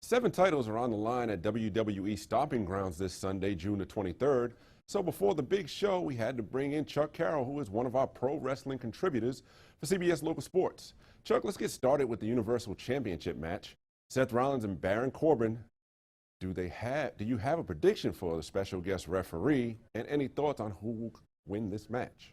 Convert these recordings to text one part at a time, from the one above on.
7 titles are on the line at WWE Stomping Grounds this Sunday, June the 23rd. So before the big show, we had to bring in Chuck Carroll, who is one of our pro wrestling contributors for CBS Local Sports. Chuck, let's get started with the Universal Championship match. Seth Rollins and Baron Corbin. Do you have a prediction for the special guest referee, and any thoughts on who will win this match?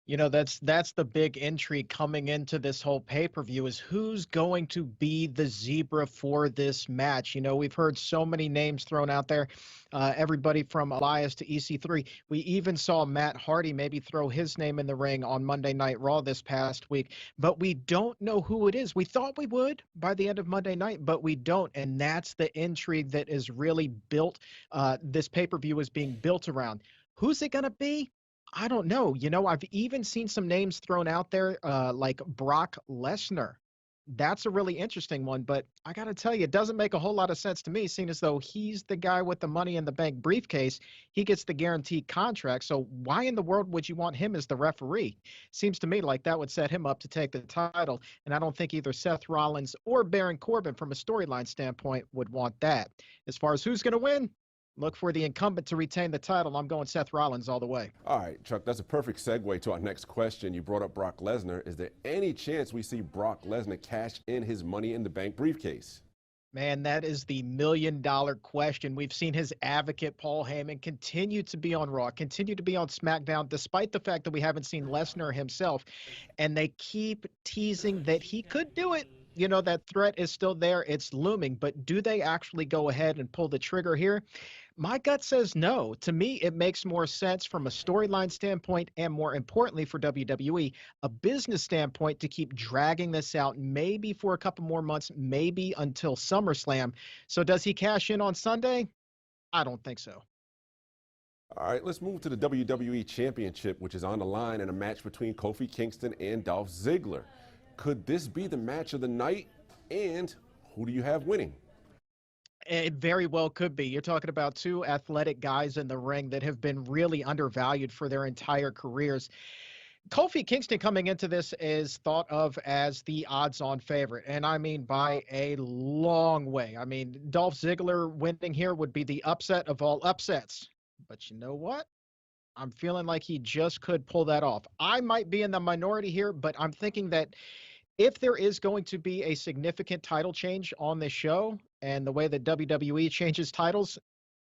You know, that's the big intrigue coming into this whole pay-per-view is who's going to be the zebra for this match. You know, we've heard so many names thrown out there, everybody from Elias to EC3. We even saw Matt Hardy maybe throw his name in the ring on Monday Night Raw this past week, but we don't know who it is. We thought we would by the end of Monday night, but we don't, and that's the intrigue that is really built. This pay-per-view is being built around. Who's it going to be? I don't know. You know, I've even seen some names thrown out there like Brock Lesnar. That's a really interesting one, but I got to tell you, it doesn't make a whole lot of sense to me, seeing as though he's the guy with the Money in the Bank briefcase. He gets the guaranteed contract. So why in the world would you want him as the referee? Seems to me like that would set him up to take the title. And I don't think either Seth Rollins or Baron Corbin, from a storyline standpoint, would want that. As far as who's going to win, look for the incumbent to retain the title. I'm going Seth Rollins all the way. All right, Chuck, that's a perfect segue to our next question. You brought up Brock Lesnar. Is there any chance we see Brock Lesnar cash in his Money in the Bank briefcase? Man, that is the million-dollar question. We've seen his advocate, Paul Heyman, continue to be on Raw, continue to be on SmackDown, despite the fact that we haven't seen Lesnar himself. And they keep teasing that he could do it. You know, that threat is still there. It's looming. But do they actually go ahead and pull the trigger here? My gut says no. To me, it makes more sense from a storyline standpoint and, more importantly for WWE, a business standpoint, to keep dragging this out maybe for a couple more months, maybe until SummerSlam. So does he cash in on Sunday? I don't think so. All right, let's move to the WWE Championship, which is on the line in a match between Kofi Kingston and Dolph Ziggler. Could this be the match of the night? And who do you have winning? It very well could be. You're talking about two athletic guys in the ring that have been really undervalued for their entire careers. Kofi Kingston coming into this is thought of as the odds-on favorite, and I mean by a long way. I mean, Dolph Ziggler winning here would be the upset of all upsets. But you know what? I'm feeling like he just could pull that off. I might be in the minority here, but I'm thinking that if there is going to be a significant title change on this show, and the way that WWE changes titles,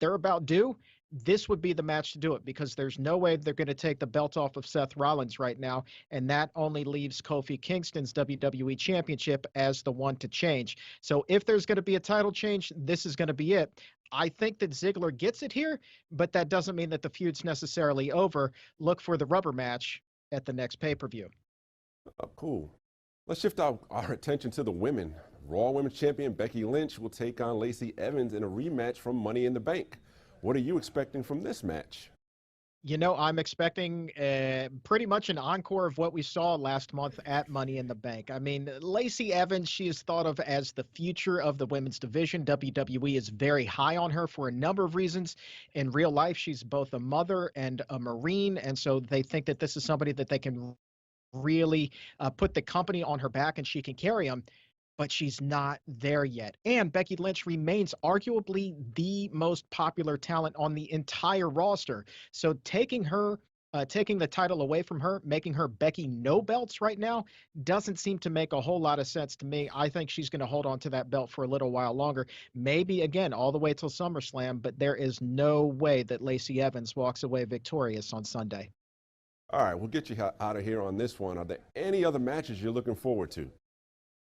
they're about due, this would be the match to do it, because there's no way they're going to take the belt off of Seth Rollins right now, and that only leaves Kofi Kingston's WWE Championship as the one to change. So if there's going to be a title change, this is going to be it. I think that Ziggler gets it here, but that doesn't mean that the feud's necessarily over. Look for the rubber match at the next pay-per-view. Oh, cool. Let's shift our attention to the women. Raw Women's Champion Becky Lynch will take on Lacy Evans in a rematch from Money in the Bank. What are you expecting from this match? You know, I'm expecting pretty much an encore of what we saw last month at Money in the Bank. I mean, Lacy Evans, she is thought of as the future of the women's division. WWE is very high on her for a number of reasons. In real life, she's both a mother and a Marine, and so they think that this is somebody that they can really put the company on her back and she can carry them. But she's not there yet. And Becky Lynch remains arguably the most popular talent on the entire roster. So taking the title away from her, making her Becky no belts right now, doesn't seem to make a whole lot of sense to me. I think she's going to hold on to that belt for a little while longer, maybe again all the way till SummerSlam, but there is no way that Lacy Evans walks away victorious on Sunday. All right, we'll get you out of here on this one. Are there any other matches you're looking forward to?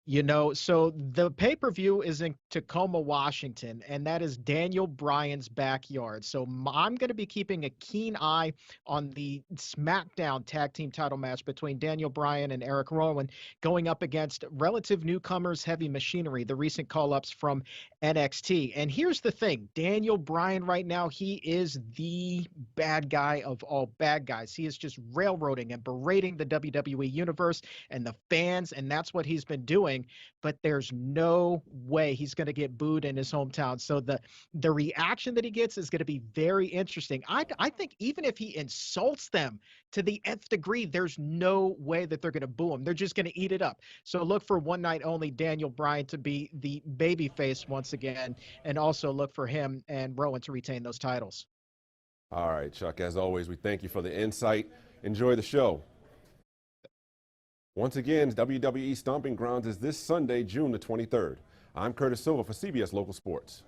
You know, so the pay-per-view is in Tacoma, Washington, and that is Daniel Bryan's backyard. So I'm going to be keeping a keen eye on the SmackDown Tag Team title match between Daniel Bryan and Eric Rowan, going up against relative newcomers Heavy Machinery, the recent call-ups from NXT. And here's the thing, Daniel Bryan right now, he is the bad guy of all bad guys. He is just railroading and berating the WWE Universe and the fans, and that's what he's been doing. wrestling, but there's no way he's going to get booed in his hometown. So the reaction that he gets is going to be very interesting. I think even if he insults them to the nth degree, there's no way that they're going to boo him. They're just going to eat it up. So look for one night only Daniel Bryan to be the baby face once again, and also look for him and Rowan to retain those titles. All right, Chuck, as always, we thank you for the insight. Enjoy the show. Once again, WWE Stomping Grounds is this Sunday, June the 23rd. I'm Curtis Silva for CBS Local Sports.